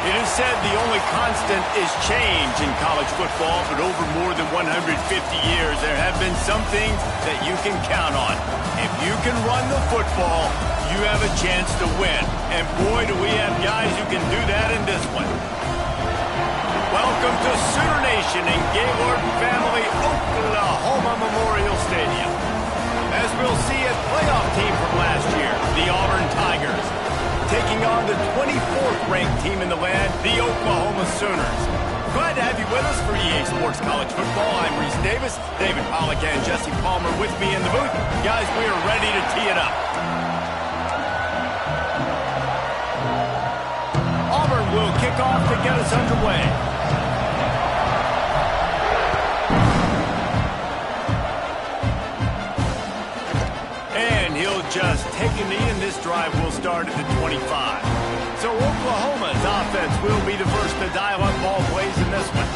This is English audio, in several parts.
It is said the only constant is change in college football, but over more than 150 years, there have been some things that you can count on. If you can run the football, you have a chance to win. And boy, do we have guys who can do that in this one. Welcome to Sooner Nation in Gaylord Family Oklahoma Memorial Stadium. As we'll see a playoff team from last year, the Auburn Tigers, taking on the 24th ranked team in the land, the Oklahoma Sooners. Glad to have you with us for EA Sports College Football. I'm Reese Davis, David Pollack and Jesse Palmer with me in the booth. Guys, we are ready to tee it up. Auburn will kick off to get us underway. Just take a knee, and this drive will start at the 25. So Oklahoma's offense will be the first to dial up ball plays in this one.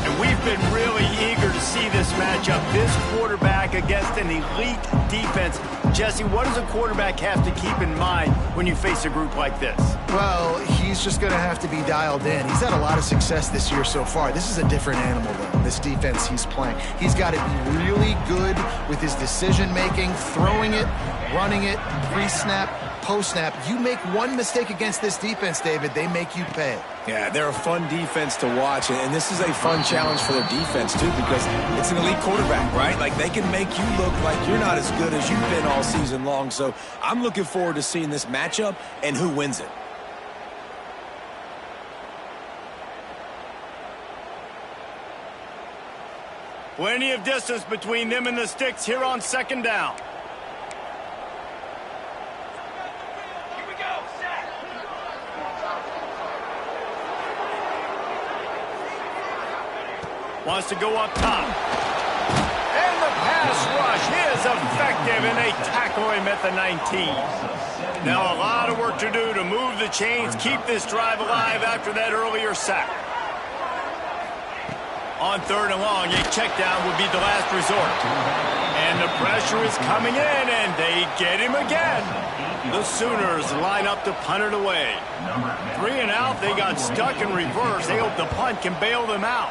And we've been really eager to see this matchup, this quarterback against an elite defense. Jesse, what does a quarterback have to keep in mind when you face a group like this? Well, he's just going to have to be dialed in. He's had a lot of success this year so far. This is a different animal, though, this defense he's playing. He's got to be really good with his decision-making, throwing it, running it, pre-snap, post-snap. You make one mistake against this defense, David, they make you pay. Yeah, they're a fun defense to watch, and this is a fun challenge for their defense, too, because it's an elite quarterback, right? Like, they can make you look like you're not as good as you've been all season long. So I'm looking forward to seeing this matchup and who wins it. Plenty of distance between them and the sticks here on second down. Wants to go up top. And the pass rush is effective, and they tackle him at the 19. Now a lot of work to do to move the chains, keep this drive alive after that earlier sack. On third and long, a check down would be the last resort. And the pressure is coming in, and they get him again. The Sooners line up to punt it away. 3 and out, they got stuck in reverse. They hope the punt can bail them out.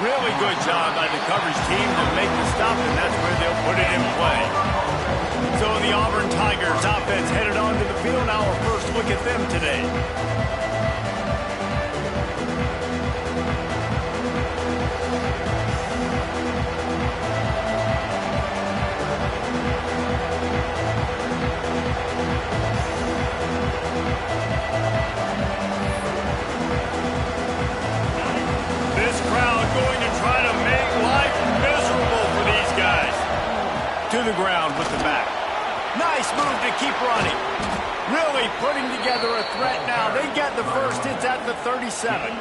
Really good job by the coverage team to make the stop, and that's where they'll put it in play. So the Auburn Tigers offense headed onto the field. Now our first look at them today. To the ground with the back. Nice move to keep running. Really putting together a threat now. They get the first. It's at the 37.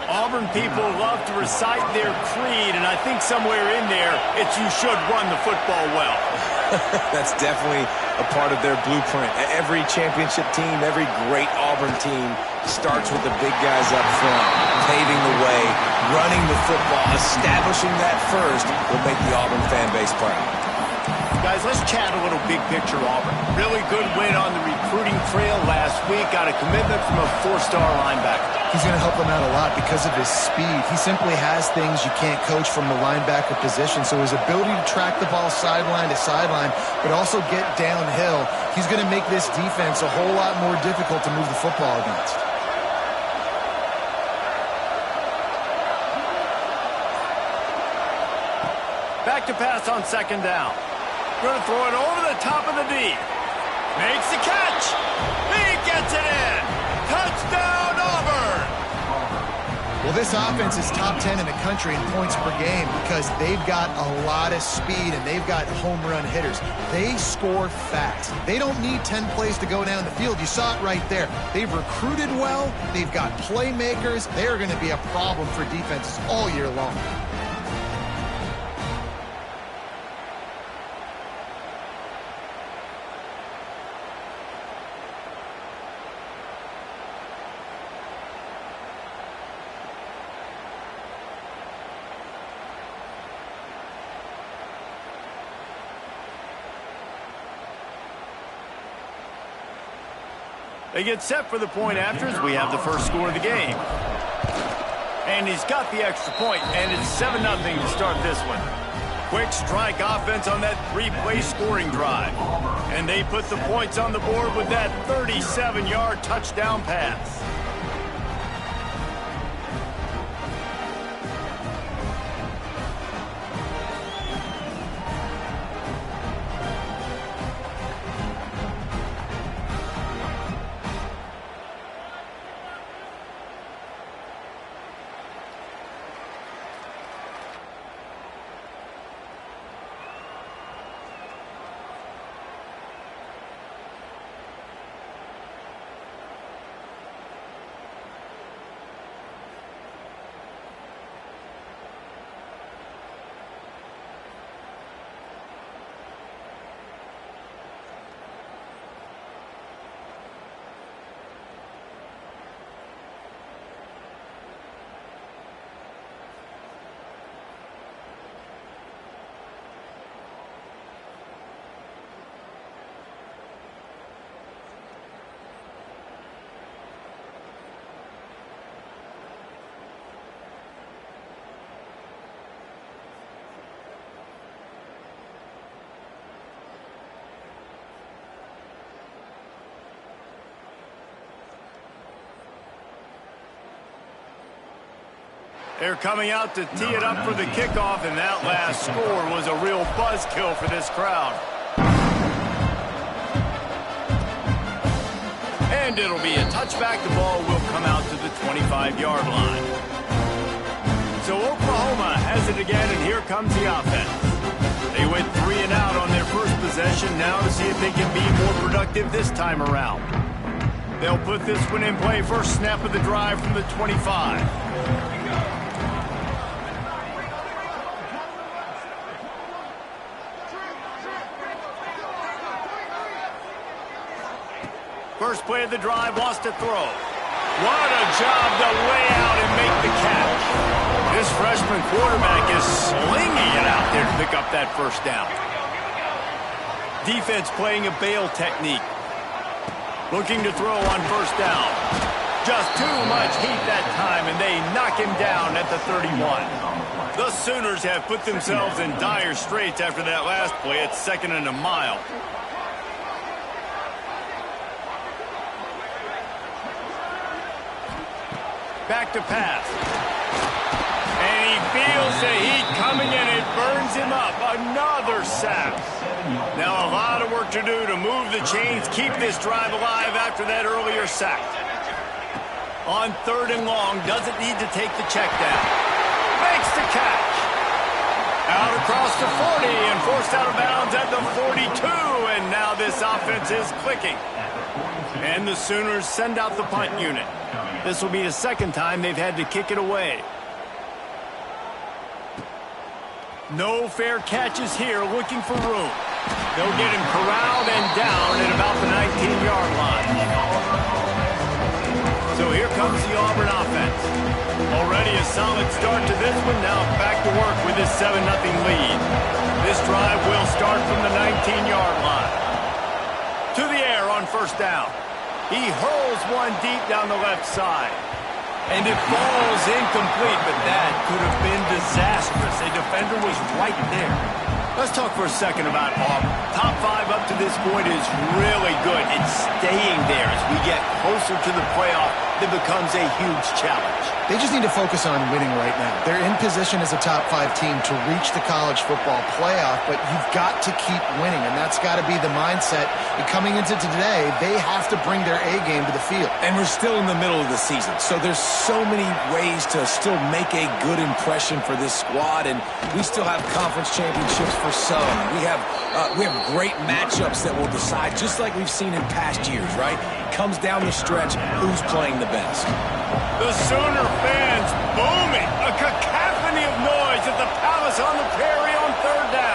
Auburn people love to recite their creed, and I think somewhere in there, it's you should run the football well. That's definitely a part of their blueprint. Every championship team, every great Auburn team starts with the big guys up front, paving the way, running the football, establishing that first will make the Auburn fan base proud. Guys, let's chat a little big picture Auburn. Really good win on the recruiting trail last week. Got a commitment from a 4-star linebacker. He's going to help them out a lot because of his speed. He simply has things you can't coach from the linebacker position. So his ability to track the ball sideline to sideline, but also get downhill, he's going to make this defense a whole lot more difficult to move the football against. Back to pass on second down. Going to throw it over the top of the D. Makes the catch. He gets it in. Touchdown, Auburn. Well, this offense is top 10 in the country in points per game because they've got a lot of speed and they've got home run hitters. They score fast. They don't need 10 plays to go down the field. You saw it right there. They've recruited well. They've got playmakers. They're going to be a problem for defenses all year long. They get set for the point after as we have the first score of the game. And he's got the extra point, and it's 7-0 to start this one. Quick strike offense on that 3-play scoring drive. And they put the points on the board with that 37-yard touchdown pass. They're coming out to tee it up for the kickoff, and that last score was a real buzzkill for this crowd. And it'll be a touchback. The ball will come out to the 25-yard line. So Oklahoma has it again, and here comes the offense. They went 3 and out on their first possession, now to see if they can be more productive this time around. They'll put this one in play. First snap of the drive from the 25. First play of the drive, wants to throw. What a job to lay out and make the catch. This freshman quarterback is slinging it out there to pick up that first down. Defense playing a bail technique. Looking to throw on first down. Just too much heat that time, and they knock him down at the 31. The Sooners have put themselves in dire straits after that last play at 2nd and a mile. Back to pass. And he feels the heat coming in. It burns him up. Another sack. Now a lot of work to do to move the chains, keep this drive alive after that earlier sack. On 3rd and long, doesn't need to take the check down. Makes the catch. Out across the 40 and forced out of bounds at the 42. And now this offense is clicking. And the Sooners send out the punt unit. This will be the second time they've had to kick it away. No fair catches here, looking for room. They'll get him corralled and down at about the 19-yard line. So here comes the Auburn offense. Already a solid start to this one. Now back to work with this 7-0 lead. This drive will start from the 19-yard line. To the air on first down. He hurls one deep down the left side. And it falls incomplete, but that could have been disastrous. A defender was right there. Let's talk for a second about Auburn. Top 5 up to this point is really good. It's staying there as we get closer to the playoff. It becomes a huge challenge. They just need to focus on winning right now. They're in position as a top 5 team to reach the college football playoff, but you've got to keep winning, and that's got to be the mindset. And coming into today, they have to bring their A game to the field. And we're still in the middle of the season, so there's so many ways to still make a good impression for this squad, and we still have conference championships for some. We have great matchups that will decide, just like we've seen in past years, right? It comes down the stretch, who's playing the best. The Sooner fans booming. A cacophony of noise at the Palace on the Prairie on 3rd down.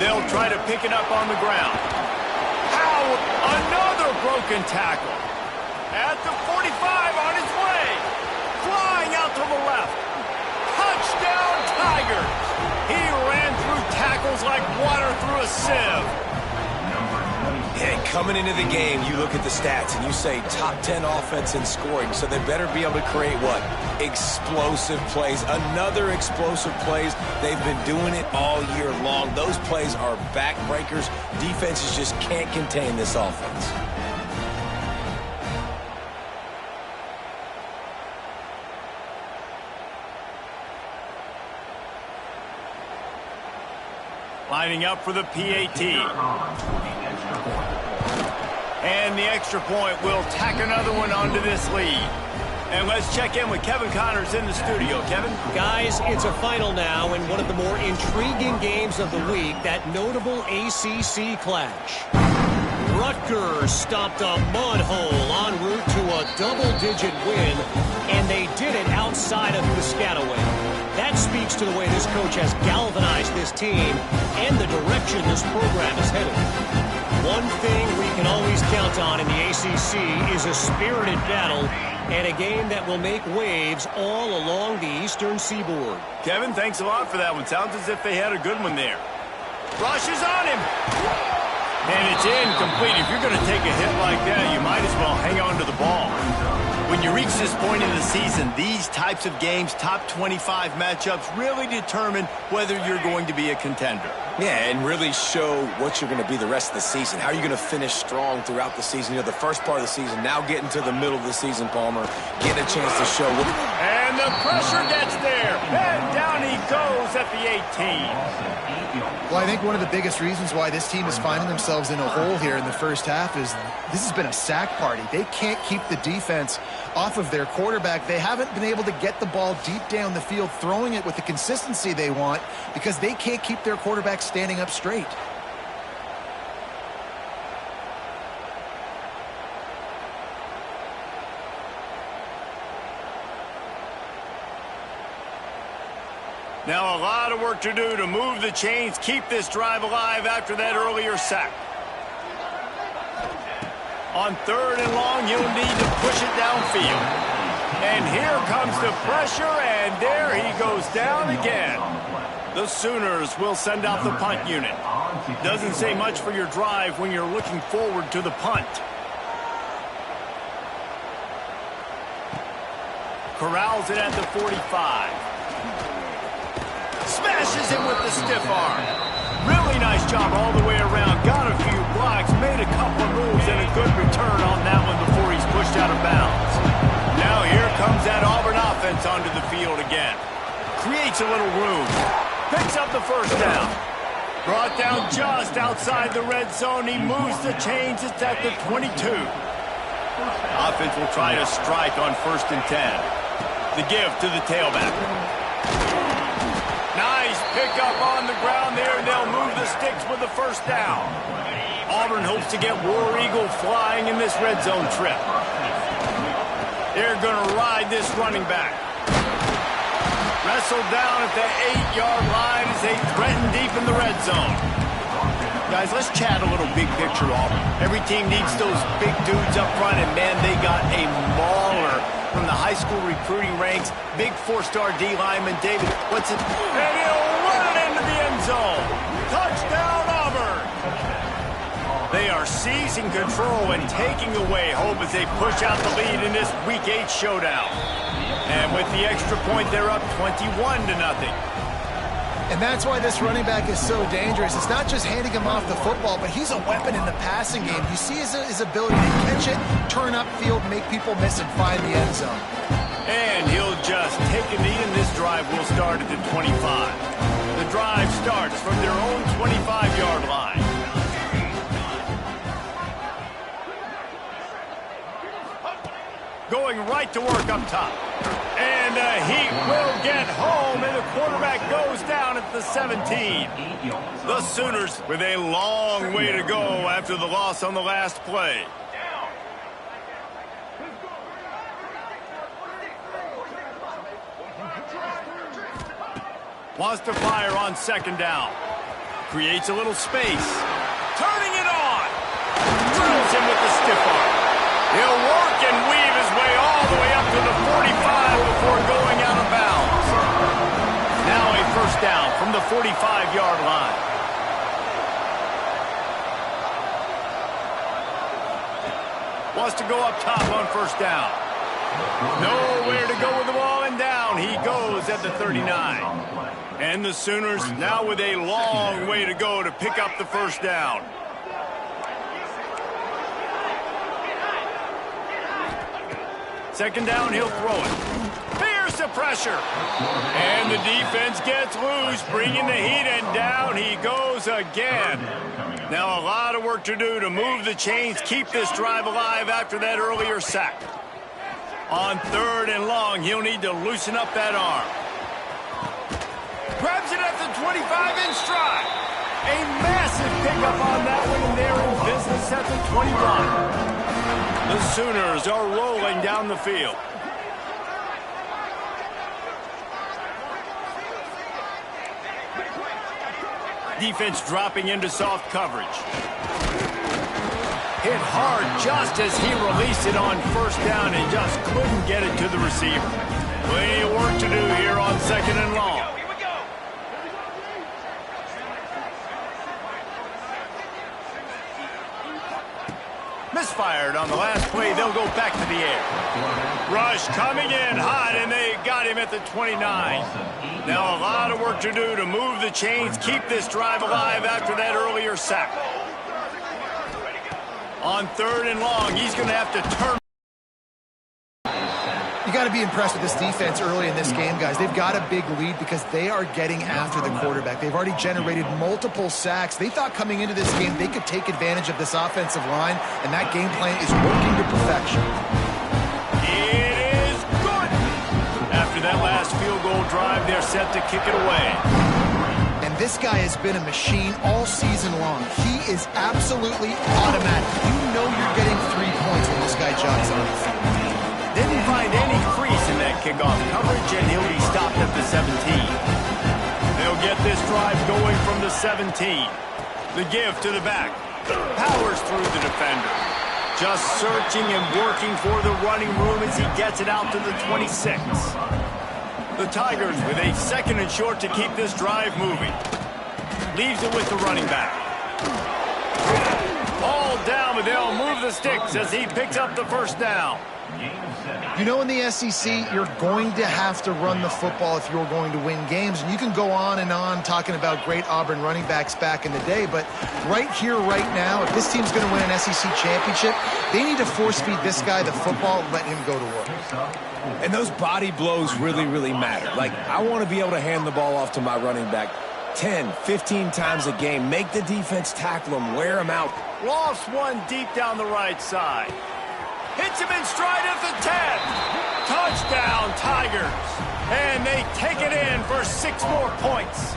They'll try to pick it up on the ground. How? Another broken tackle. At the 45 on his way. Flying out to the left. Touchdown Tigers. He ran through tackles like water through a sieve. And coming into the game, you look at the stats and you say top 10 offense in scoring, so they better be able to create what? Explosive plays. Another explosive plays. They've been doing it all year long. Those plays are backbreakers. Defenses just can't contain this offense. Lining up for the PAT. And the extra point will tack another one onto this lead. And let's check in with Kevin Connors in the studio. Kevin? Guys, it's a final now in one of the more intriguing games of the week, that notable ACC clash. Rutgers stopped a mud hole en route to a double-digit win, and they did it outside of Piscataway. That speaks to the way this coach has galvanized this team and the direction this program is headed. One thing we can always count on in the ACC is a spirited battle and a game that will make waves all along the eastern seaboard. Kevin, thanks a lot for that one. Sounds as if they had a good one there. Rush is on him. And it's incomplete. If you're going to take a hit like that, you might as well hang on to the ball. When you reach this point in the season, these types of games, top 25 matchups, really determine whether you're going to be a contender. Yeah, and really show what you're going to be the rest of the season. How are you going to finish strong throughout the season? You know, the first part of the season, now getting to the middle of the season, Palmer, getting a chance to show. And the pressure gets there. And down he goes at the 18. Well, I think one of the biggest reasons why this team is finding themselves in a hole here in the first half is this has been a sack party. They can't keep the defense off of their quarterback. They haven't been able to get the ball deep down the field, throwing it with the consistency they want, because they can't keep their quarterback standing up straight. Now a lot of work to do to move the chains, keep this drive alive after that earlier sack. On 3rd and long, you'll need to push it downfield. And here comes the pressure, and there he goes down again. The Sooners will send out the punt unit. Doesn't say much for your drive when you're looking forward to the punt. Corrals it at the 45. Smashes him with the stiff arm. Really nice job all the way around. Got a few blocks, made a couple of moves, and a good return on that one before he's pushed out of bounds. Now here comes that Auburn offense onto the field again. Creates a little room. Picks up the first down. Brought down just outside the red zone. He moves the chains. It's at the 22. Offense will try to strike on 1st and 10. The give to the tailback. Nice pickup on the ground there, and they'll move the sticks with the first down. Auburn hopes to get War Eagle flying in this red zone trip. They're going to ride this running back. Wrestled down at the 8-yard line as they threaten deep in the red zone. Guys, let's chat a little big picture Auburn. Every team needs those big dudes up front, and man, they got a mauler from the high school recruiting ranks. Big 4-star D lineman, David. What's it? And he'll run it into the end zone. Touchdown, Auburn. They are seizing control and taking away hope as they push out the lead in this Week 8 showdown. And with the extra point, they're up 21-0. And that's why this running back is so dangerous. It's not just handing him off the football, but he's a weapon in the passing game. You see his ability to catch it, turn upfield, make people miss, and find the end zone. And he'll just take a knee, and this drive will start at the 25. The drive starts from their own 25-yard line. Going right to work up top. And he will get home, and the quarterback goes down at the 17. The Sooners with a long way to go after the loss on the last play. Wants to fire on 2nd down. Creates a little space. Turning it on. Drills him with the stiff arm. He'll work and weave his way all the way up to the 45 before going out of bounds. Now a first down from the 45-yard line. Wants to go up top on first down. Nowhere to go with the ball, and down he goes at the 39. And the Sooners now with a long way to go to pick up the first down. Second down, he'll throw it. Fierce the pressure. And the defense gets loose, bringing the heat, and down he goes again. Now a lot of work to do to move the chains, keep this drive alive after that earlier sack. On third and long, he'll need to loosen up that arm. Grabs it at the 25 in stride. A massive pickup on that one, and they're in business at the 21. The Sooners are rolling down the field. Defense dropping into soft coverage. Hit hard just as he released it on first down and just couldn't get it to the receiver. Plenty of work to do here on second and long. Misfired on the last play. They'll go back to the air. Rush coming in hot, and they got him at the 29. Now a lot of work to do to move the chains, keep this drive alive after that earlier sack. On third and long, he's going to have to turn. You got to be impressed with this defense early in this game, guys. They've got a big lead because they are getting after the quarterback. They've already generated multiple sacks. They thought coming into this game they could take advantage of this offensive line, and that game plan is working to perfection. It is good. After that last field goal drive, they're set to kick it away. And this guy has been a machine all season long. He is absolutely automatic. You know you're getting 3 points when this guy jogs on the field. Didn't find any crease in that kickoff coverage, and he'll be stopped at the 17. They'll get this drive going from the 17. The give to the back. Powers through the defender. Just searching and working for the running room as he gets it out to the 26. The Tigers with a second and short to keep this drive moving. Leaves it with the running back. All down, but they'll move the sticks as he picks up the first down. You know, in the SEC, you're going to have to run the football if you're going to win games. And you can go on and on talking about great Auburn running backs back in the day. But right here, right now, if this team's going to win an SEC championship, they need to force-feed this guy the football and let him go to work. And those body blows really, really matter. Like, I want to be able to hand the ball off to my running back 10, 15 times a game. Make the defense tackle him, wear him out. Lofts one deep down the right side. Hits him in stride at the 10. Touchdown, Tigers. And they take it in for 6 more points.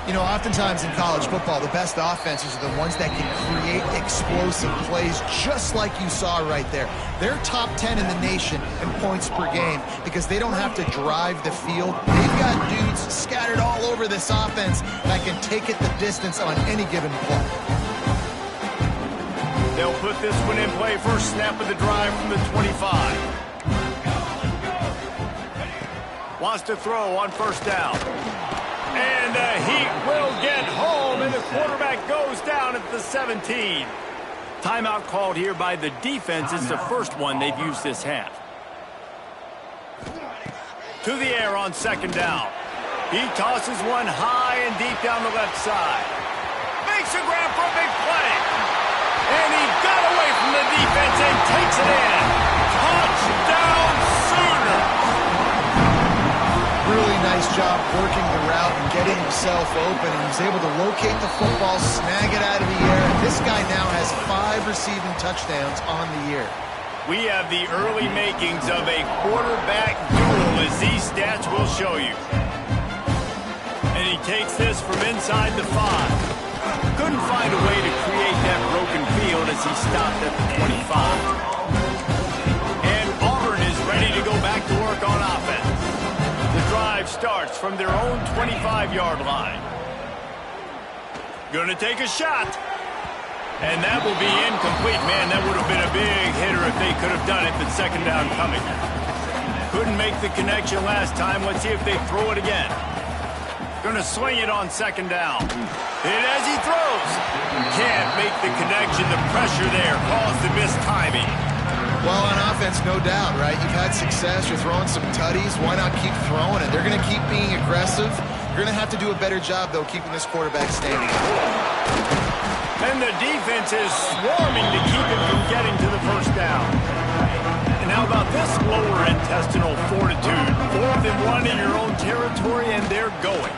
You know, oftentimes in college football, the best offenses are the ones that can create explosive plays just like you saw right there. They're top 10 in the nation in points per game because they don't have to drive the field. They've got dudes scattered all over this offense that can take it the distance on any given play. They'll put this one in play. First snap of the drive from the 25. Wants to throw on first down. And the Heat will get home, and the quarterback goes down at the 17. Timeout called here by the defense. It's the first one they've used this half. To the air on second down. He tosses one high and deep down the left side. Makes a grab for a big play. And he got away from the defense and takes it in. Touchdown, Sooners! Really nice job working the route and getting himself open. And he's able to locate the football, snag it out of the air. This guy now has 5 receiving touchdowns on the year. We have the early makings of a quarterback duel, as these stats will show you. And he takes this from inside the 5. Couldn't find a way to create that broken field as he stopped at the 25. And Auburn is ready to go back to work on offense. The drive starts from their own 25-yard line. Going to take a shot. And that will be incomplete. Man, that would have been a big hitter if they could have done it, but second down coming. Couldn't make the connection last time. Let's see if they throw it again. Going to swing it on second down. Hit as he throws. Can't make the connection. The pressure there caused the missed timing. Well, on offense, no doubt, right? You've had success. You're throwing some tutties. Why not keep throwing it? They're going to keep being aggressive. You're going to have to do a better job, though, keeping this quarterback standing. And the defense is swarming to keep him from getting to the first down. And how about this lower intestinal fortitude? 4th and 1 in your own territory, and they're going.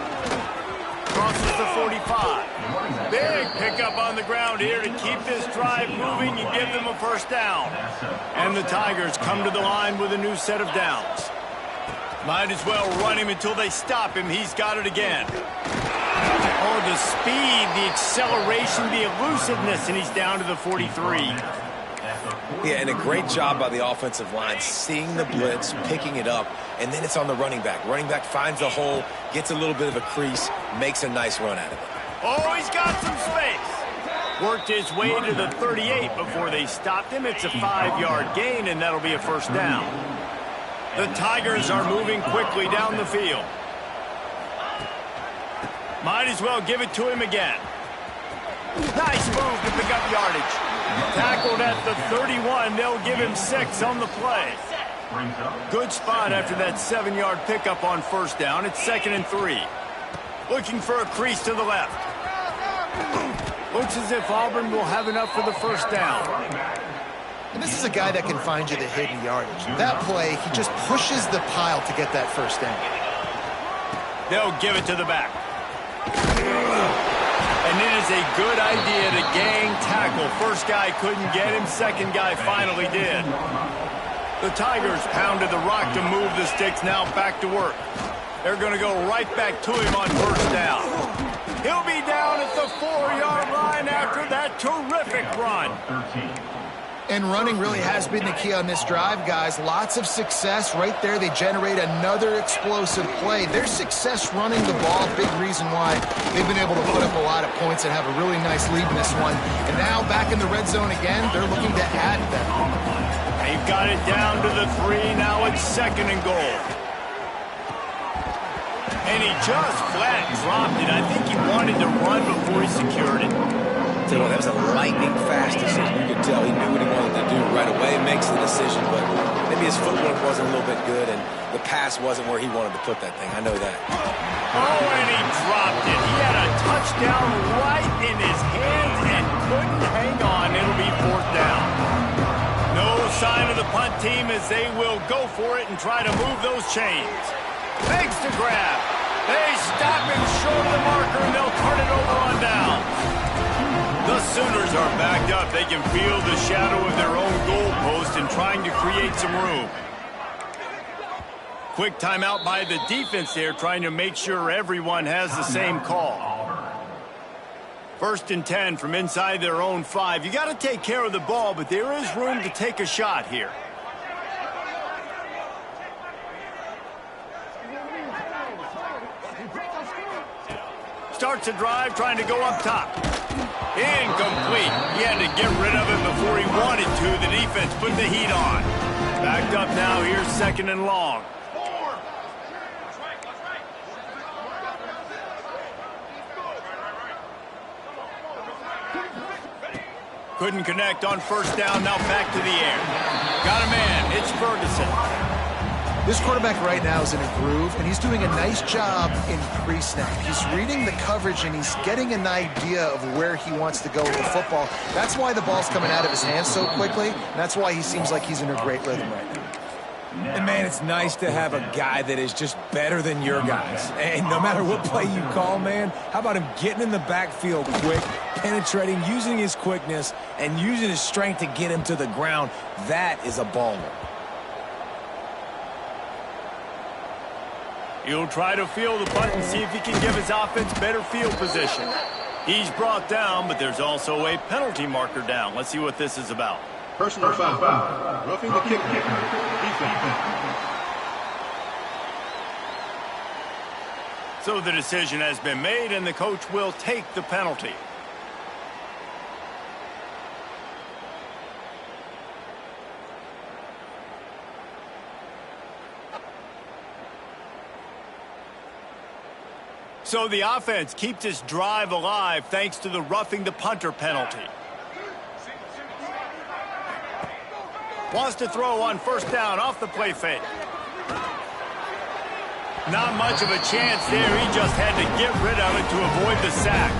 Crosses the 45. Big pickup on the ground here to keep this drive moving and give them a first down. And the Tigers come to the line with a new set of downs. Might as well run him until they stop him. He's got it again. Oh, the speed, the acceleration, the elusiveness, and he's down to the 43. Yeah, and a great job by the offensive line, seeing the blitz, picking it up, and then it's on the running back. Running back finds the hole, gets a little bit of a crease, makes a nice run out of it. Oh, he's got some space. Worked his way to the 38 before they stopped him. It's a 5-yard gain, and that'll be a first down. The Tigers are moving quickly down the field. Might as well give it to him again. Nice move to pick up yardage. Tackled at the 31. They'll give him 6 on the play. Good spot after that 7-yard pickup on first down. It's 2nd and 3. Looking for a crease to the left. Looks as if Auburn will have enough for the first down. And this is a guy that can find you the hidden yardage. That play, he just pushes the pile to get that first down. They'll give it to the back. And it is a good idea to gang tackle. First guy couldn't get him. Second guy finally did. The Tigers pounded the rock to move the sticks. Now back to work. They're going to go right back to him on first down. He'll be down at the 4-yard line after that terrific run. And running really has been the key on this drive, guys. Lots of success right there. They generate another explosive play. Their success running the ball, big reason why they've been able to put up a lot of points and have a really nice lead in this one. And now back in the red zone again, they're looking to add them. They've got it down to the 3. Now it's 2nd and goal. And he just flat dropped it. I think he wanted to run before he secured it. That was a lightning-fast decision. You could tell he knew what he wanted to do right away, makes the decision, but maybe his footwork wasn't a little bit good, and the pass wasn't where he wanted to put that thing. I know that. Oh, and he dropped it. He had a touchdown right in his hands and couldn't hang on. It'll be 4th down. No sign of the punt team as they will go for it and try to move those chains. Thanks to grab. They stop him short of the marker, and they'll turn it over on down. The Sooners are backed up. They can feel the shadow of their own goalpost and trying to create some room. Quick timeout by the defense there, trying to make sure everyone has the same call. 1st and 10 from inside their own 5. You got to take care of the ball, but there is room to take a shot here. Starts a drive, trying to go up top. Incomplete. He had to get rid of it before he wanted to. The defense put the heat on. Backed up now. Here's 2nd and long. Couldn't connect on first down. Now back to the air. Got a man. It's Ferguson. This quarterback right now is in a groove, and he's doing a nice job in pre-snap. He's reading the coverage, and he's getting an idea of where he wants to go with the football. That's why the ball's coming out of his hands so quickly, and that's why he seems like he's in a great rhythm right now. And, man, it's nice to have a guy that is just better than your guys. And no matter what play you call, man, how about him getting in the backfield quick, penetrating, using his quickness, and using his strength to get him to the ground? That is a baller. He'll try to feel the punt and see if he can give his offense better field position. He's brought down, but there's also a penalty marker down. Let's see what this is about. Personal foul. Roughing the kicker. Defense. So the decision has been made, and the coach will take the penalty. So the offense keeps its drive alive thanks to the roughing the punter penalty. Wants to throw on first down off the play fake. Not much of a chance there. He just had to get rid of it to avoid the sack.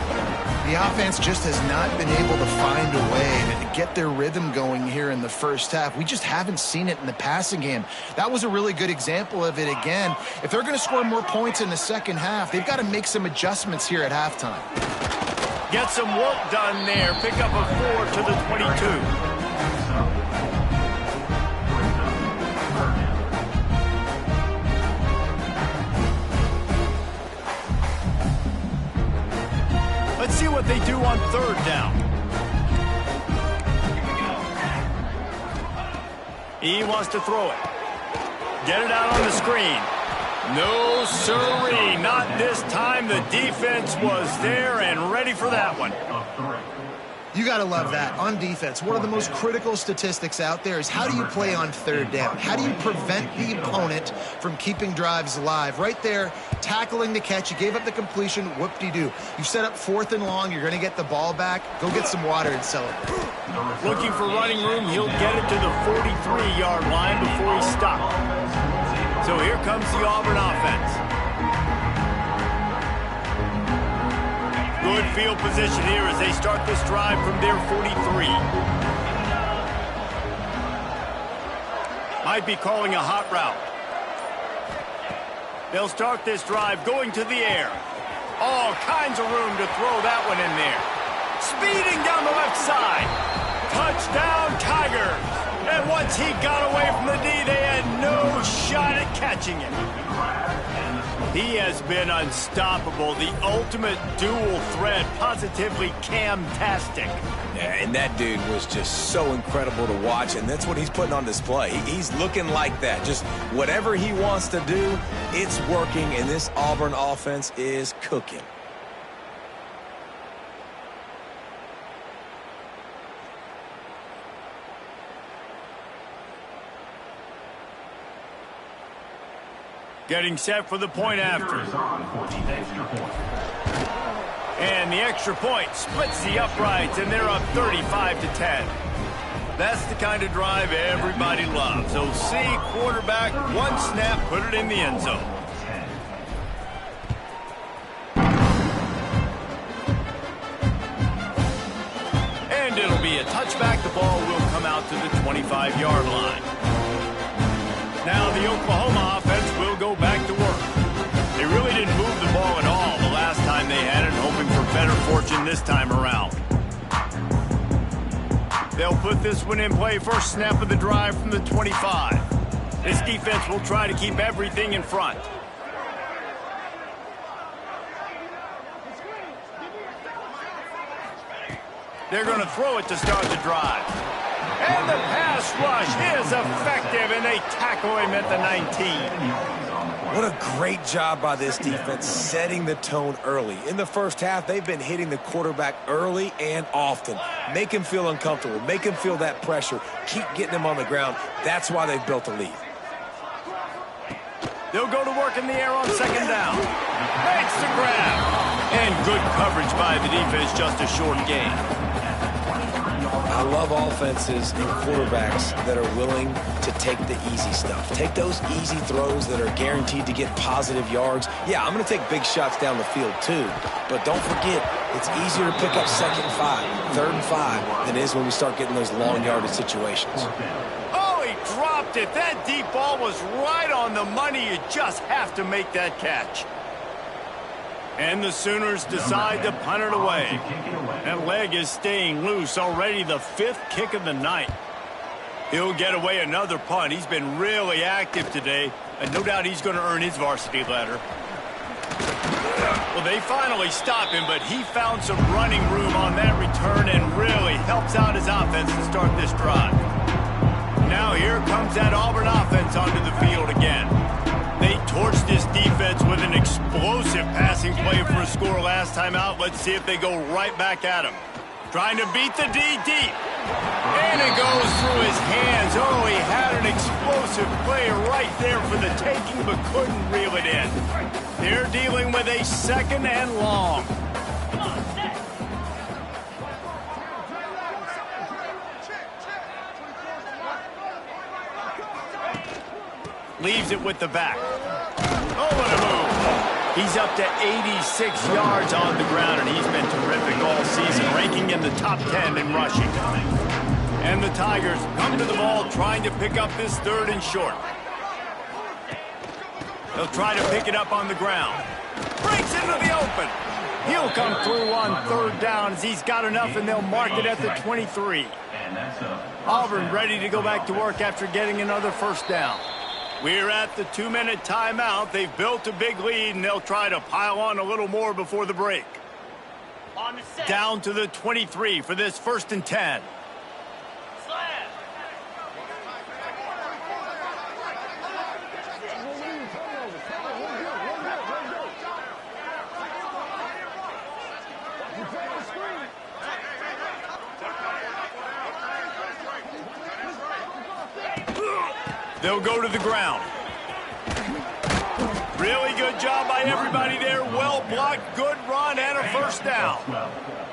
The offense just has not been able to find a way to get their rhythm going here in the first half. We just haven't seen it in the passing game. That was a really good example of it again. If they're going to score more points in the second half, they've got to make some adjustments here at halftime. Get some work done there. Pick up a 4 to the 22. Let's see what they do on third down. He wants to throw it. Get it out on the screen. No, sirree. Not this time. The defense was there and ready for that one. You got to love that. On defense, one of the most critical statistics out there is how do you play on third down? How do you prevent the opponent from keeping drives alive? Right there, tackling the catch. You gave up the completion. Whoop-de-doo. You set up 4th and long. You're going to get the ball back. Go get some water and celebrate. Looking for running room. He'll get it to the 43-yard line before he stops. So here comes the Auburn offense. Good field position here as they start this drive from their 43. Might be calling a hot route. They'll start this drive going to the air. All kinds of room to throw that one in there. Speeding down the left side. Touchdown, Tigers. And once he got away from the D, they had no shot at catching it. He has been unstoppable, the ultimate dual threat, positively Cam-tastic. Yeah, and that dude was just so incredible to watch, and that's what he's putting on display. He's looking like that. Just whatever he wants to do, it's working, and this Auburn offense is cooking. Getting set for the point after. And the extra point splits the uprights, and they're up 35 to 10. That's the kind of drive everybody loves. So see quarterback, one snap, put it in the end zone. And it'll be a touchback. The ball will come out to the 25-yard line. Now the Oklahoma offense will go back to work. They really didn't move the ball at all the last time they had it, hoping for better fortune this time around. They'll put this one in play. First snap of the drive from the 25. This defense will try to keep everything in front. They're going to throw it to start the drive. And the pass rush is effective, and they tackle him at the 19. What a great job by this defense setting the tone early. In the first half, they've been hitting the quarterback early and often. Make him feel uncomfortable. Make him feel that pressure. Keep getting him on the ground. That's why they've built a lead. They'll go to work in the air on second down. Makes the grab. And good coverage by the defense, just a short gain. I love offenses and quarterbacks that are willing to take the easy stuff. Take those easy throws that are guaranteed to get positive yards. Yeah, I'm going to take big shots down the field too, but don't forget, it's easier to pick up 2nd and 5, 3rd and 5 than it is when we start getting those long yardage situations. Oh, he dropped it. That deep ball was right on the money. You just have to make that catch. And the Sooners decide to punt it away. That leg is staying loose. Already the 5th kick of the night. He'll get away another punt. He's been really active today, and no doubt he's going to earn his varsity letter. Well, they finally stop him, but he found some running room on that return and really helps out his offense to start this drive. Now here comes that Auburn offense onto the field again. They torched this defense with an explosive passing play for a score last time out. Let's see if they go right back at him. Trying to beat the D deep. And it goes through his hands. Oh, he had an explosive play right there for the taking, but couldn't reel it in. They're dealing with a 2nd and long. Leaves it with the back. Oh, what a move. He's up to 86 yards on the ground, and he's been terrific all season, ranking in the top 10 in rushing. And the Tigers come to the ball trying to pick up this 3rd and short. They'll try to pick it up on the ground. Breaks into the open. He'll come through on 3rd down as he's got enough, and they'll mark it at the 23. Auburn ready to go back to work after getting another 1st down. We're at the 2-minute timeout. They've built a big lead, and they'll try to pile on a little more before the break. Down to the 23 for this 1st and 10. They'll go to the ground. Really good job by everybody there. Well blocked, good run, and a 1st down.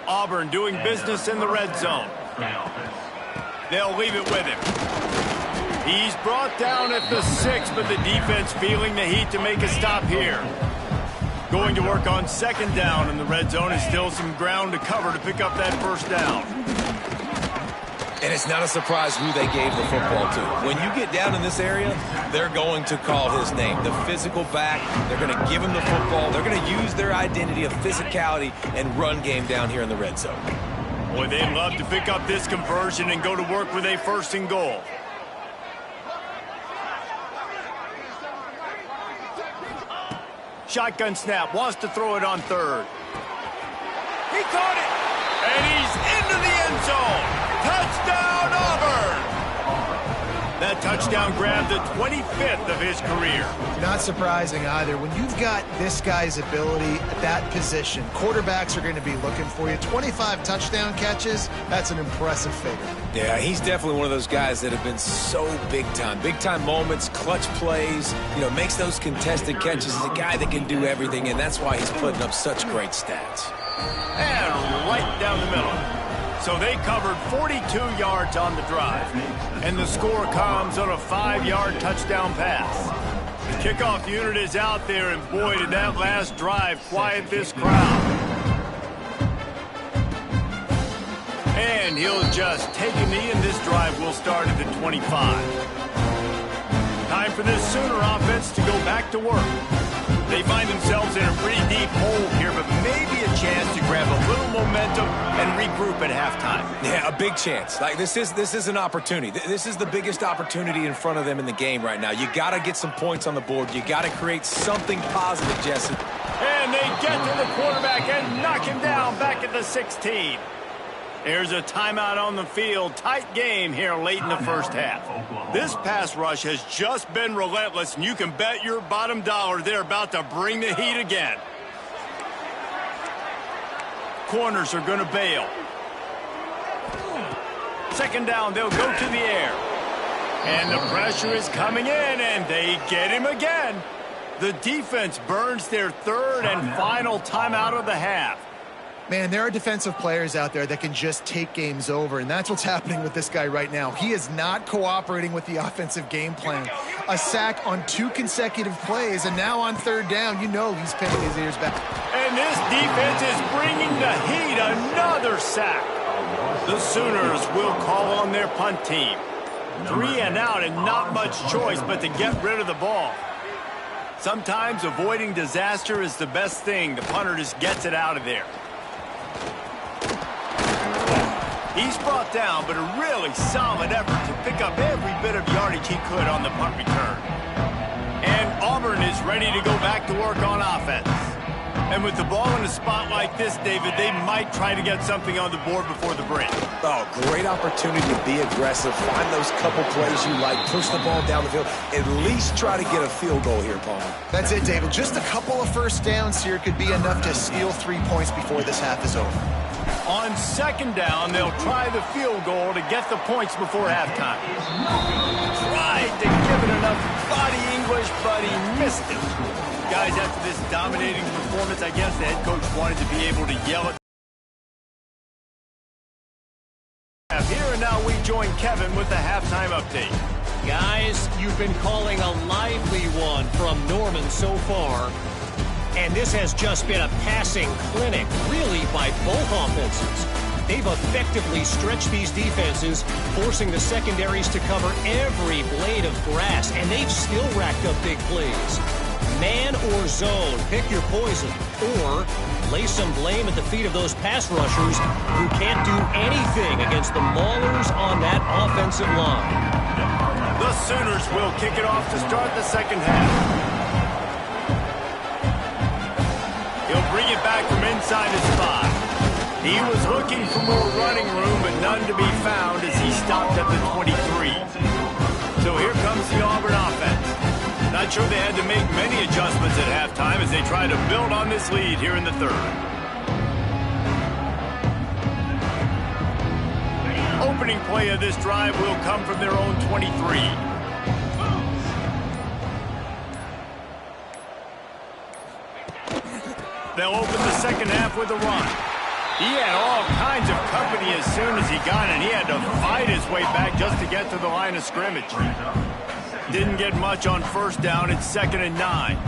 Auburn doing business in the red zone. They'll leave it with him. He's brought down at the 6, but the defense feeling the heat to make a stop here. Going to work on 2nd down in the red zone, and still some ground to cover to pick up that 1st down. And it's not a surprise who they gave the football to. When you get down in this area, they're going to call his name. The physical back, they're going to give him the football. They're going to use their identity of physicality and run game down here in the red zone. Boy, they'd love to pick up this conversion and go to work with a 1st and goal. Shotgun snap, wants to throw it on 3rd. He caught it, and he's into the end zone. Touchdown, Auburn! That touchdown grabbed the 25th of his career. Not surprising either. When you've got this guy's ability at that position, quarterbacks are going to be looking for you. 25 touchdown catches, that's an impressive figure. Yeah, he's definitely one of those guys that have been so big time. Big time moments, clutch plays, makes those contested catches. He's a guy that can do everything, and that's why he's putting up such great stats. And right down the middle. So they covered 42 yards on the drive. And the score comes on a 5-yard touchdown pass. The kickoff unit is out there, and boy, did that last drive quiet this crowd. And he'll just take a knee, and this drive will start at the 25. Time for this Sooner offense to go back to work. They find themselves in a pretty deep hole here, but maybe a chance to grab a little momentum and regroup at halftime. Yeah, a big chance. Like this is an opportunity. This is the biggest opportunity in front of them in the game right now. You got to get some points on the board. You got to create something positive, Jesse. And they get to the quarterback and knock him down back at the 16. There's a timeout on the field. Tight game here late in the 1st half. This pass rush has just been relentless, and you can bet your bottom dollar they're about to bring the heat again. Corners are going to bail. 2nd down, they'll go to the air. And the pressure is coming in, and they get him again. The defense burns their 3rd and final timeout of the half. Man, there are defensive players out there that can just take games over, and that's what's happening with this guy right now. He is not cooperating with the offensive game plan. A sack on 2 consecutive plays, and now on 3rd down, he's pinning his ears back. And this defense is bringing the heat. Another sack. The Sooners will call on their punt team. 3 and out, and not much choice but to get rid of the ball. Sometimes avoiding disaster is the best thing. The punter just gets it out of there. He's brought down, but a really solid effort to pick up every bit of yardage he could on the punt return. And Auburn is ready to go back to work on offense. And with the ball in a spot like this, David, they might try to get something on the board before the break. Oh, great opportunity to be aggressive. Find those couple plays you like. Push the ball down the field. At least try to get a field goal here, Paul. That's it, David. Just a couple of first downs here could be enough to steal 3 points before this half is over. On second down, they'll try the field goal to get the points before halftime. Tried to give it enough body English, but he missed it. Guys, after this dominating performance, I guess the head coach wanted to be able to yell it. Here and now we join Kevin with the halftime update. Guys, you've been calling a lively one from Norman so far. And this has just been a passing clinic, really, by both offenses. They've effectively stretched these defenses, forcing the secondaries to cover every blade of grass, and they've still racked up big plays. Man or zone, pick your poison, or lay some blame at the feet of those pass rushers who can't do anything against the maulers on that offensive line. The Sooners will kick it off to start the second half. He'll bring it back from inside his 5. He was looking for more running room, but none to be found as he stopped at the 23. So here comes the Auburn offense. Not sure they had to make many adjustments at halftime as they try to build on this lead here in the third. Opening play of this drive will come from their own 23. They'll open the second half with a run. He had all kinds of company as soon as he got it. He had to fight his way back just to get to the line of scrimmage. Didn't get much on first down. It's 2nd and 9.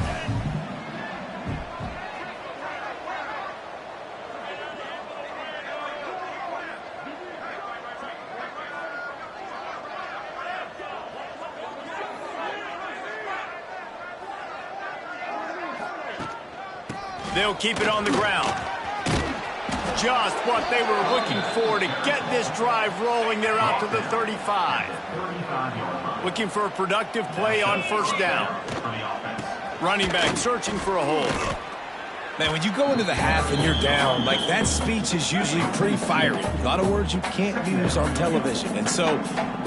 They'll keep it on the ground. Just what they were looking for to get this drive rolling. They're out to the 35. Looking for a productive play on first down. Running back searching for a hole. Man, when you go into the half and you're down, like that speech is usually pretty fiery. A lot of words you can't use on television. And so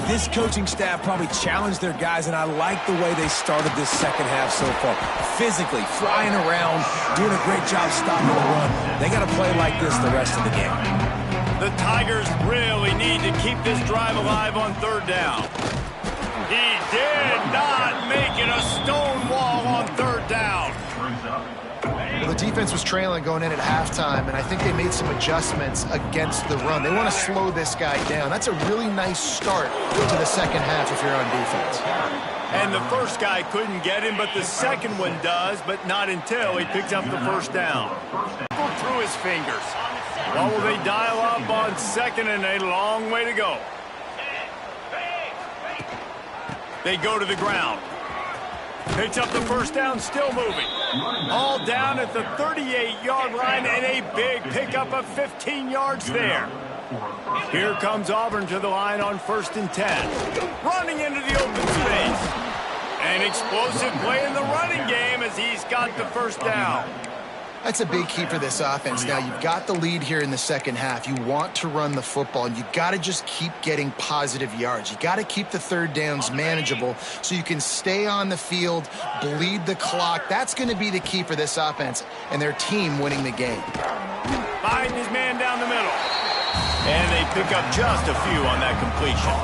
this coaching staff probably challenged their guys, and I like the way they started this second half so far. Physically, flying around, doing a great job stopping the run. They got to play like this the rest of the game. The Tigers really need to keep this drive alive on third down. He did not make it a stone wall on third down. Well, the defense was trailing going in at halftime, and I think they made some adjustments against the run. They want to slow this guy down. That's a really nice start to the second half if you're on defense. And the first guy couldn't get him, but the second one does, but not until he picks up the first down. Through his fingers. Well, will they dial up on 2nd and a long way to go? They go to the ground. Picks up the first down, still moving. All down at the 38-yard line, and a big pickup of 15 yards there. Here comes Auburn to the line on 1st and 10. Running into the open space. An explosive play in the running game as he's got the first down. That's a big key for this offense. Now, you've got the lead here in the second half. You want to run the football, and you got to just keep getting positive yards. You got to keep the third downs manageable so you can stay on the field, bleed the clock. That's going to be the key for this offense and their team winning the game. Biden his man down the middle. And they pick up just a few on that completion.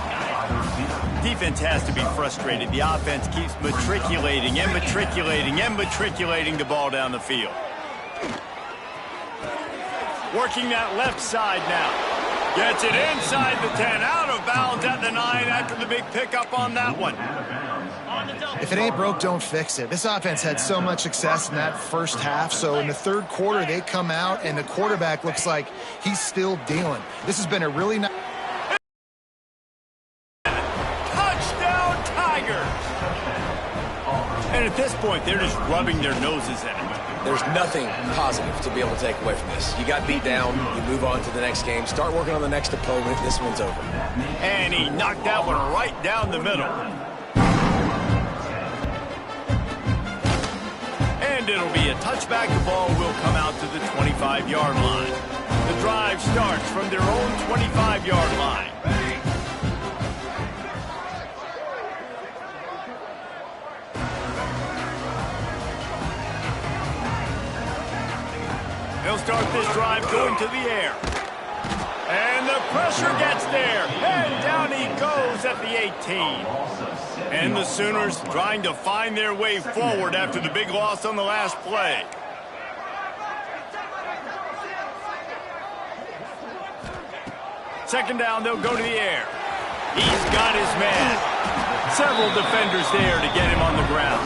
Defense has to be frustrated. The offense keeps matriculating and matriculating and matriculating the ball down the field. Working that left side now. Gets it inside the 10, out of bounds at the 9 after the big pickup on that one. If it ain't broke, don't fix it. This offense had so much success in that first half, so in the third quarter they come out and the quarterback looks like he's still dealing. This has been a really nice... Touchdown Tigers! And at this point, they're just rubbing their noses in it. There's nothing positive to be able to take away from this. You got beat down, you move on to the next game, start working on the next opponent, this one's over. And he knocked that one right down the middle. And And it'll be a touchback. The ball will come out to the 25-yard line. The drive starts from their own 25-yard line. They'll start this drive going to the air. And the pressure gets there. And down he goes at the 18. And the Sooners trying to find their way forward after the big loss on the last play. Second down, they'll go to the air. He's got his man. Several defenders there to get him on the ground.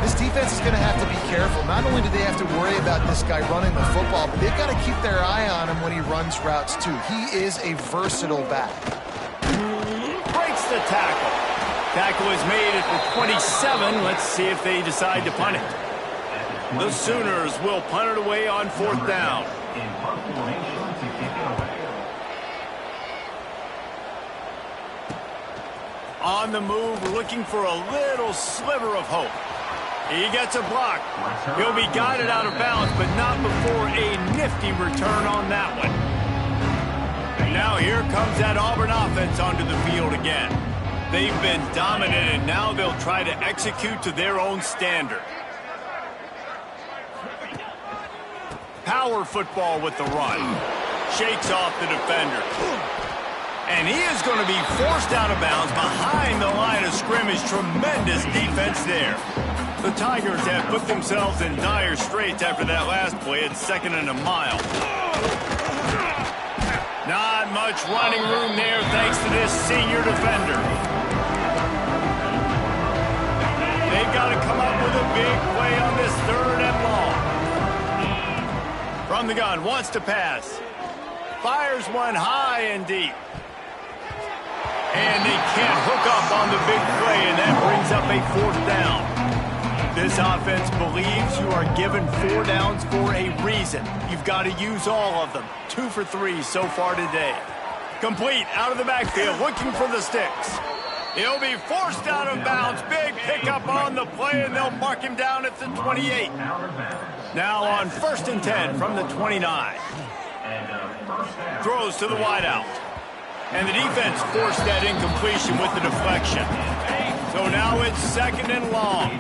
This defense is going to have to be careful. Not only do they have to worry about this guy running the football, but they've got to keep their eye on him when he runs routes too. He is a versatile back. Breaks the tackle. Tackle is made at the 27. Let's see if they decide to punt it. The Sooners will punt it away on 4th down. On the move, looking for a little sliver of hope. He gets a block. He'll be guided out of bounds, but not before a nifty return on that one. And now here comes that Auburn offense onto the field again. They've been dominant, and now they'll try to execute to their own standard. Power football with the run. Shakes off the defender. And he is going to be forced out of bounds behind the line of scrimmage. Tremendous defense there. The Tigers have put themselves in dire straits after that last play at 2nd and a mile. Not much running room there thanks to this senior defender. They've got to come up with a big play on this 3rd and long. From the gun, wants to pass. Fires one high and deep. And they can't hook up on the big play, and that brings up a 4th down. This offense believes you are given 4 downs for a reason. You've got to use all of them. 2 for 3 so far today. Complete out of the backfield, looking for the sticks. He'll be forced out of bounds. Big pickup on the play, and they'll mark him down at the 28. Now on 1st and 10 from the 29. Throws to the wideout. And the defense forced that incompletion with the deflection. So now it's 2nd and long.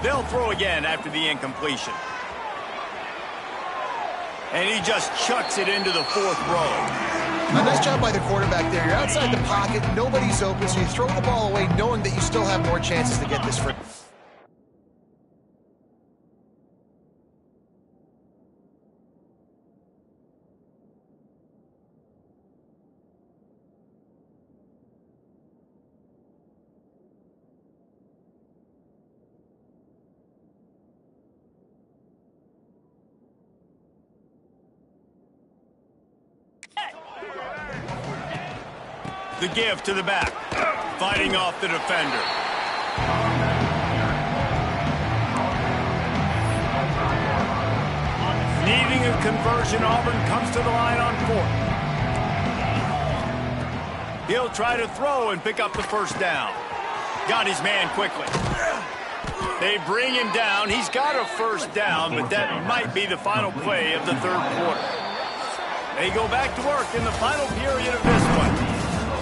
They'll throw again after the incompletion. And he just chucks it into the 4th row. A nice job by the quarterback there. You're outside the pocket, nobody's open, so you throw the ball away knowing that you still have more chances to get this for. The give to the back. Fighting off the defender. Needing a conversion, Auburn comes to the line on 4th. He'll try to throw and pick up the 1st down. Got his man quickly. They bring him down. He's got a 1st down, but that might be the final play of the 3rd quarter. They go back to work in the final period of this one.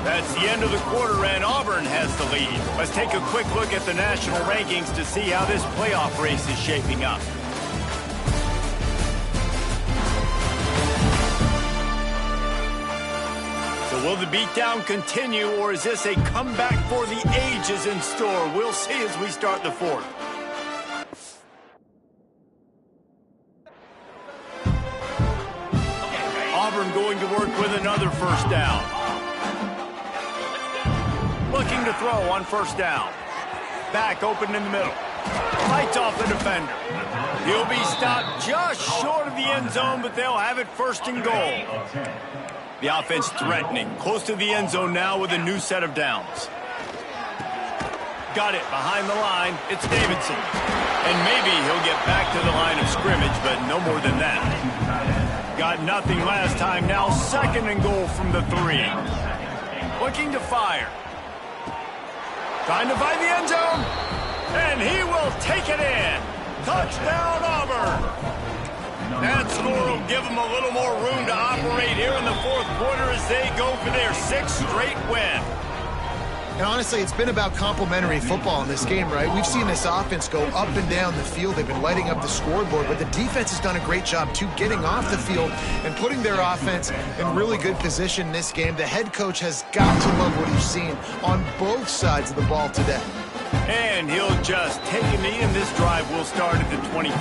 That's the end of the quarter, and Auburn has the lead. Let's take a quick look at the national rankings to see how this playoff race is shaping up. So will the beatdown continue, or is this a comeback for the ages in store? We'll see as we start the 4th. Auburn going to work with another 1st down. Looking to throw on 1st down. Back open in the middle. Fights off the defender. He'll be stopped just short of the end zone, but they'll have it 1st and goal. The offense threatening. Close to the end zone now with a new set of downs. Got it behind the line. It's Davidson. And maybe he'll get back to the line of scrimmage, but no more than that. Got nothing last time. Now 2nd and goal from the 3. Looking to fire. Trying to find the end zone. And he will take it in. Touchdown, Auburn. That score will give them a little more room to operate here in the fourth quarter as they go for their 6th straight win. And honestly, it's been about complementary football in this game, right? We've seen this offense go up and down the field. They've been lighting up the scoreboard, but the defense has done a great job, too, getting off the field and putting their offense in really good position in this game. The head coach has got to love what he's seen on both sides of the ball today. And he'll just take a knee, and this drive will start at the 25.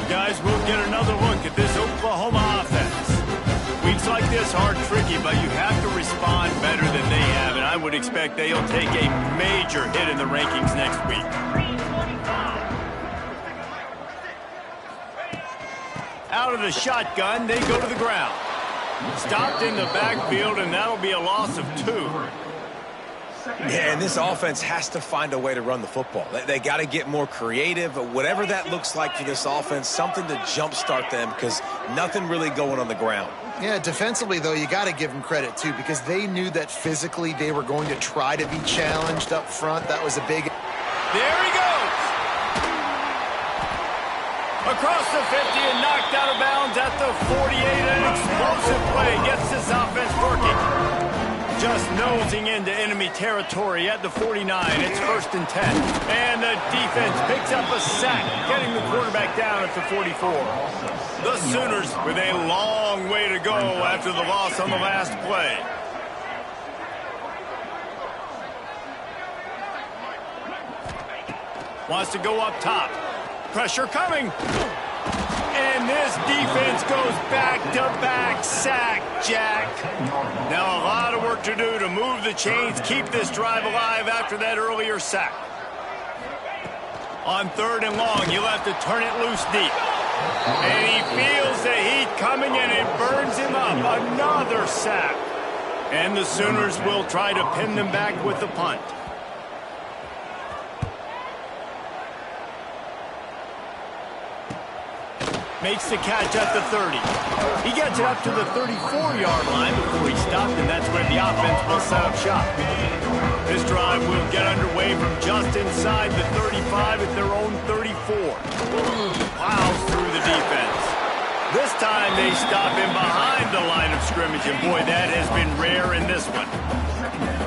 Guys, we'll get another look at this Oklahoma offense. Weeks like this are tricky, but you have to respond better than they have, and I would expect they'll take a major hit in the rankings next week. Out of the shotgun, they go to the ground. Stopped in the backfield, and that'll be a loss of 2. Yeah, and this offense has to find a way to run the football. They got to get more creative, whatever that looks like for this offense, something to jumpstart them because nothing really going on the ground. Yeah, defensively, though, you got to give them credit, too, because they knew that physically they were going to try to be challenged up front. That was a big... There he goes! Across the 50 and knocked out of bounds at the 48. An explosive play gets this offense working. Just nosing into enemy territory at the 49. It's 1st and 10. And the defense picks up a sack, getting the quarterback down at the 44. The Sooners with a long way to go after the loss on the last play. Wants to go up top. Pressure coming. And this defense goes back-to-back sack, Jack. Now a lot of work to do to move the chains, keep this drive alive after that earlier sack. On 3rd and long, you'll have to turn it loose deep. And he feels the heat coming, and it burns him up. Another sack. And the Sooners will try to pin them back with the punt. Makes the catch at the 30. He gets it up to the 34-yard line before he stopped, and that's where the offense will set up shop. This drive will get underway from just inside the 35 at their own 34. Plows through the defense. This time they stop him behind the line of scrimmage, and boy, that has been rare in this one.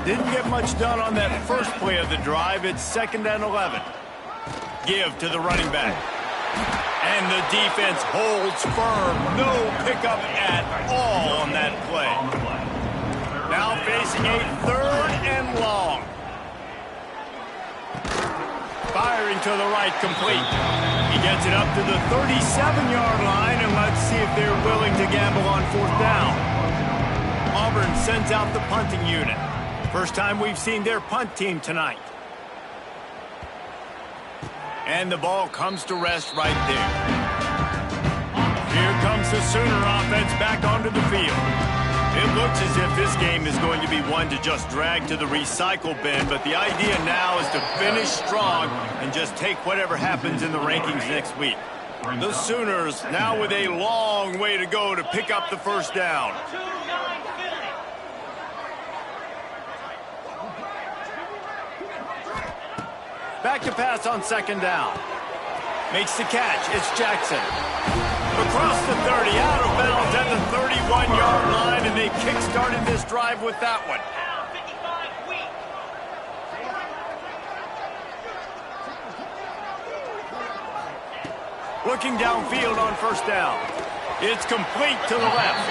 Didn't get much done on that first play of the drive. It's 2nd and 11. Give to the running back. And the defense holds firm. No pickup at all on that play. Now facing a 3rd and long. Firing to the right, complete. He gets it up to the 37-yard line, and let's see if they're willing to gamble on 4th down. Auburn sends out the punting unit. First time we've seen their punt team tonight. And the ball comes to rest right there. Here comes the Sooner offense back onto the field. It looks as if this game is going to be one to just drag to the recycle bin, but the idea now is to finish strong and just take whatever happens in the rankings next week. The Sooners now with a long way to go to pick up the 1st down. Back to pass on 2nd down. Makes the catch. It's Jackson. Across the 30, out of bounds at the 31-yard line, and they kick-started this drive with that one. Looking downfield on 1st down. It's complete to the left.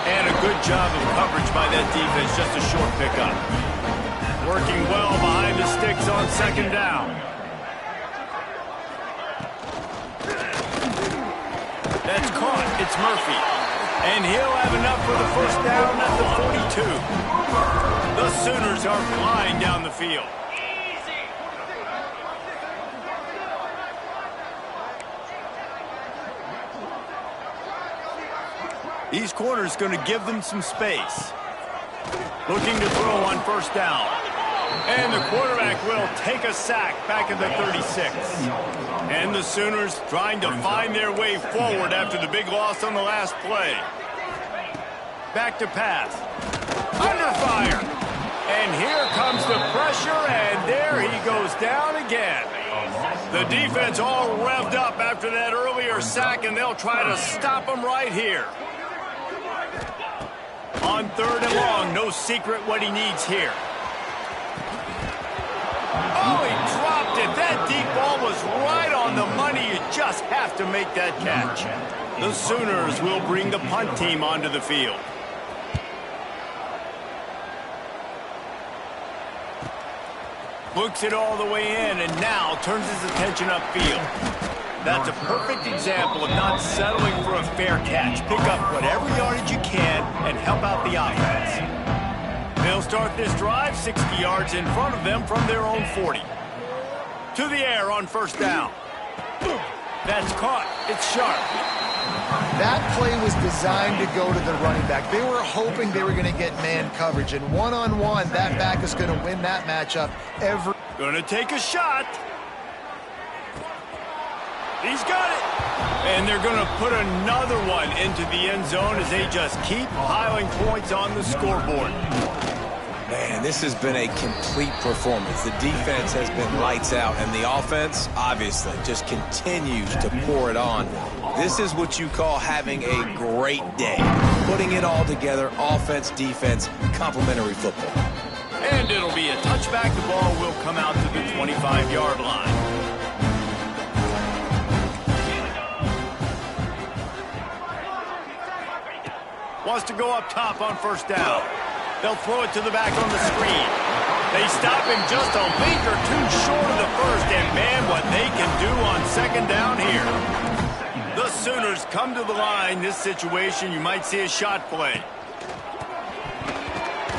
And a good job of coverage by that defense, just a short pickup. Working well behind the sticks on 2nd down. That's caught. It's Murphy. And he'll have enough for the 1st down at the 42. The Sooners are flying down the field. These corners going to give them some space. Looking to throw on 1st down. And the quarterback will take a sack back at the 36. And the Sooners trying to find their way forward after the big loss on the last play. Back to pass. Under fire. And here comes the pressure, and there he goes down again. The defense all revved up after that earlier sack, and they'll try to stop him right here. On 3rd and long, no secret what he needs here. Oh, he dropped it. That deep ball was right on the money. You just have to make that catch. The Sooners will bring the punt team onto the field. Looks it all the way in, and now turns his attention upfield. That's a perfect example of not settling for a fair catch. Pick up whatever yardage you can and help out the offense. They'll start this drive 60 yards in front of them from their own 40. To the air on 1st down. That's caught. It's sharp. That play was designed to go to the running back. They were hoping they were going to get man coverage, and one-on-one, that back is going to win that matchup every... Going to take a shot. He's got it. And they're going to put another one into the end zone as they just keep piling points on the scoreboard. Man, this has been a complete performance. The defense has been lights out, and the offense, obviously, just continues to pour it on. This is what you call having a great day. Putting it all together, offense, defense, complementary football. And it'll be a touchback. The ball will come out to the 25-yard line. Wants to go up top on 1st down. They'll throw it to the back on the screen. They stop him just a link or two short of the first, and man, what they can do on 2nd down here. The Sooners come to the line. This situation, you might see a shot play.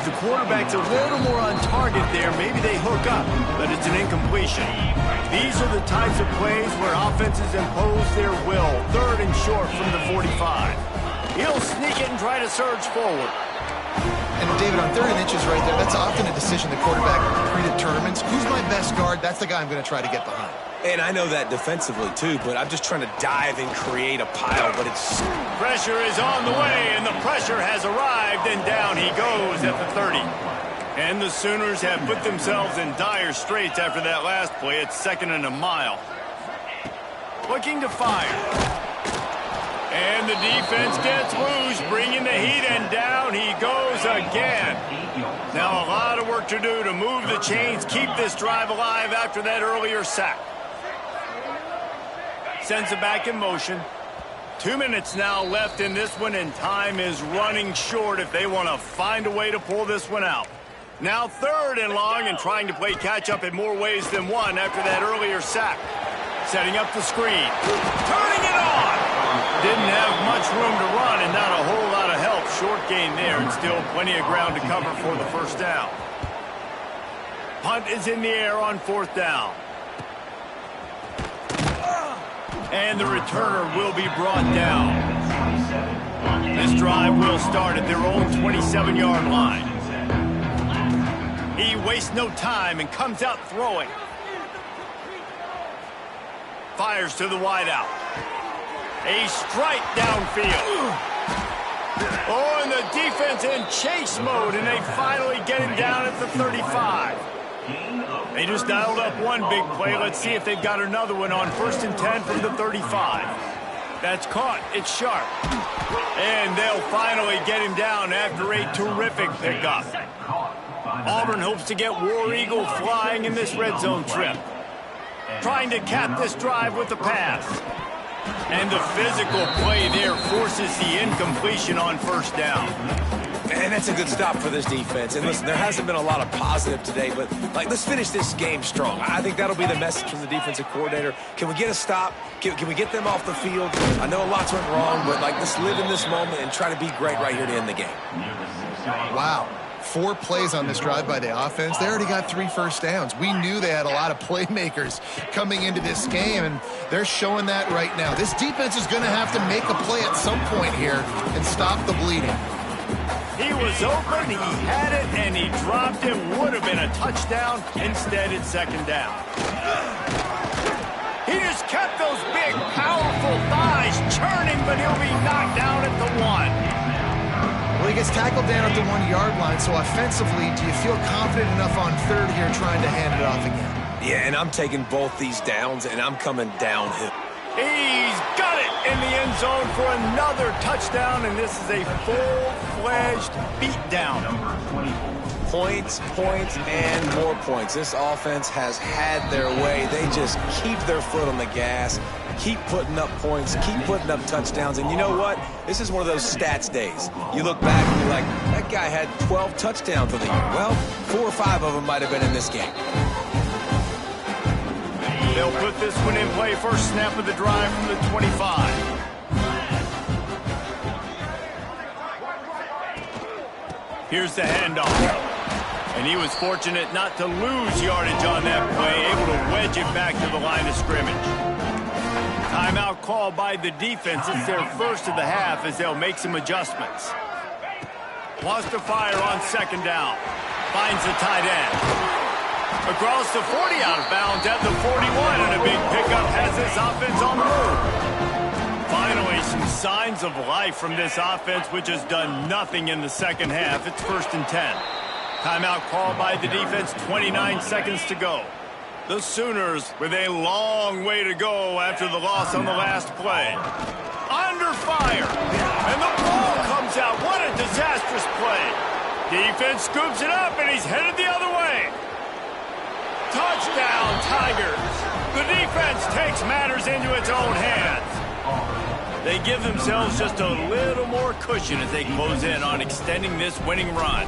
The quarterback's a little more on target there. Maybe they hook up, but it's an incompletion. These are the types of plays where offenses impose their will. 3rd and short from the 45. He'll sneak it and try to surge forward. And David, on 3rd and inches right there, that's often a decision the quarterback predetermines. Who's my best guard? That's the guy I'm going to try to get behind. And I know that defensively, too, but I'm just trying to dive and create a pile, but it's... Pressure is on the way, and the pressure has arrived, and down he goes at the 30. And the Sooners have put themselves in dire straits after that last play. It's 2nd and a mile. Looking to fire. And the defense gets loose, bringing the heat, and down he goes again. Now a lot of work to do to move the chains, keep this drive alive after that earlier sack. Sends it back in motion. 2 minutes now left in this one, and time is running short if they want to find a way to pull this one out. Now 3rd and long, and trying to play catch-up in more ways than one after that earlier sack. Setting up the screen. Turning it on! Didn't have much room to run and not a whole lot of help. Short gain there, and still plenty of ground to cover for the 1st down. Punt is in the air on 4th down. And the returner will be brought down. This drive will start at their own 27-yard line. He wastes no time and comes out throwing. Fires to the wideout. A strike downfield. Oh, and the defense in chase mode, and they finally get him down at the 35. They just dialed up one big play. Let's see if they've got another one on 1st and 10 from the 35. That's caught. It's sharp. And they'll finally get him down after a terrific pickup. Auburn hopes to get War Eagle flying in this red zone trip. Trying to cap this drive with the pass. And the physical play there forces the incompletion on 1st down. Man, that's a good stop for this defense. And listen, there hasn't been a lot of positive today, but let's finish this game strong. I think that'll be the message from the defensive coordinator. Can we get a stop? Can we get them off the field? I know a lot's went wrong, but let's live in this moment and try to be great right here to end the game. Wow. 4 plays on this drive by the offense. They already got 3 first downs. We knew they had a lot of playmakers coming into this game, and they're showing that right now. This defense is going to have to make a play at some point here and stop the bleeding. He was open, he had it, and he dropped it. Would have been a touchdown. Instead, it's 2nd down. He just kept those big, powerful thighs churning, but he'll be knocked down at the 1. Well, he gets tackled down at the 1-yard line, so offensively, do you feel confident enough on third here trying to hand it off again? Yeah, and I'm taking both these downs, and I'm coming downhill. He's got it in the end zone for another touchdown, and this is a full-fledged beatdown. Points, and more points. This offense has had their way. They just keep their foot on the gas, keep putting up points, keep putting up touchdowns. And you know what? This is one of those stats days. You look back and you're like, that guy had 12 touchdowns in the year. Well, 4 or 5 of them might have been in this game. They'll put this one in play. First snap of the drive from the 25. Here's the handoff. And he was fortunate not to lose yardage on that play, able to wedge it back to the line of scrimmage. Timeout called by the defense. It's their first of the half as they'll make some adjustments. Wants to fire on second down. Finds the tight end. Across the 40, out of bounds at the 41, and a big pickup has this offense on the move. Finally, some signs of life from this offense, which has done nothing in the second half. It's 1st and 10. Timeout called by the defense, 29 seconds to go. The Sooners with a long way to go after the loss on the last play. Under fire, and the ball comes out. What a disastrous play. Defense scoops it up, and he's headed the other way. Touchdown, Tigers. The defense takes matters into its own hands. They give themselves just a little more cushion as they close in on extending this winning run.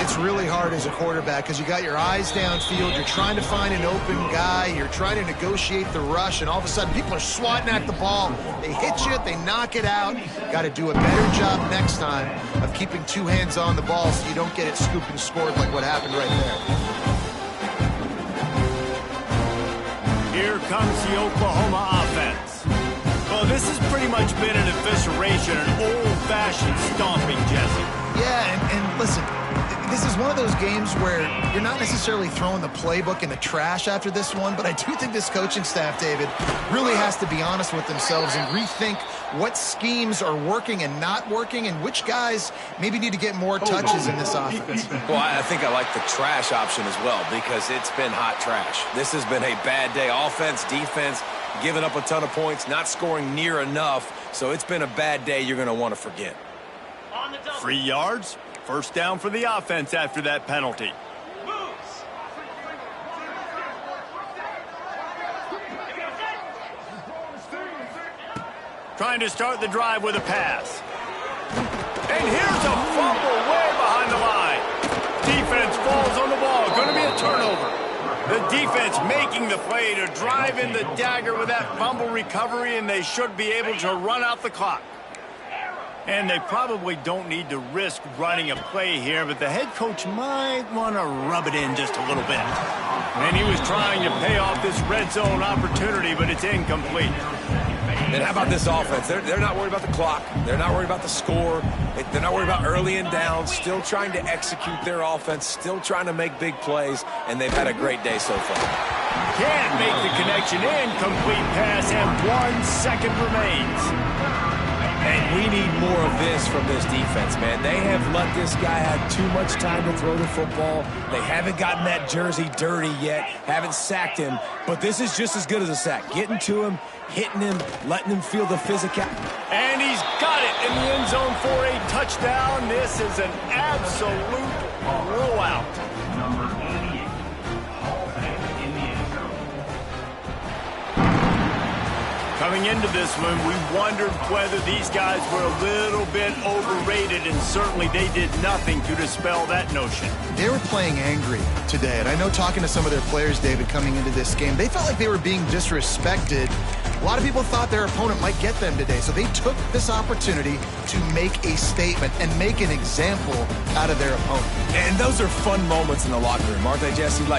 It's really hard as a quarterback because you got your eyes downfield. You're trying to find an open guy. You're trying to negotiate the rush, and all of a sudden people are swatting at the ball. They hit you. They knock it out. Got to do a better job next time of keeping 2 hands on the ball so you don't get it scooped and scored like what happened right there. Here comes the Oklahoma offense. Well, this has pretty much been an evisceration, an old-fashioned stomping, Jesse. Yeah, and listen, this is one of those games where you're not necessarily throwing the playbook in the trash after this one, but I do think this coaching staff, David, really has to be honest with themselves and rethink what schemes are working and not working and which guys maybe need to get more touches in this offense. Well, I think I like the trash option as well because it's been hot trash. This has been a bad day. Offense, defense, giving up a ton of points, not scoring near enough. So it's been a bad day you're going to want to forget. 3 yards. First down for the offense after that penalty. Trying to start the drive with a pass. And here's a fumble way behind the line. Defense falls on the ball. Going to be a turnover. The defense making the play to drive in the dagger with that fumble recovery, and they should be able to run out the clock. And they probably don't need to risk running a play here, but the head coach might want to rub it in just a little bit. And he was trying to pay off this red zone opportunity, but it's incomplete. And how about this offense? They're not worried about the clock. They're not worried about the score. They're not worried about early and down. Still trying to execute their offense. Still trying to make big plays. And they've had a great day so far. Can't make the connection. Incomplete pass, and 1 second remains. And we need more of this from this defense, man. They have let this guy have too much time to throw the football. They haven't gotten that jersey dirty yet, haven't sacked him. But this is just as good as a sack. Getting to him, hitting him, letting him feel the physical. And he's got it in the end zone for a touchdown. This is an absolute blowout. Coming into this one, we wondered whether these guys were a little bit overrated, and certainly they did nothing to dispel that notion. They were playing angry today, and I know talking to some of their players, David, coming into this game, they felt like they were being disrespected. A lot of people thought their opponent might get them today, so they took this opportunity to make a statement and make an example out of their opponent. And those are fun moments in the locker room, aren't they, Jesse? Like,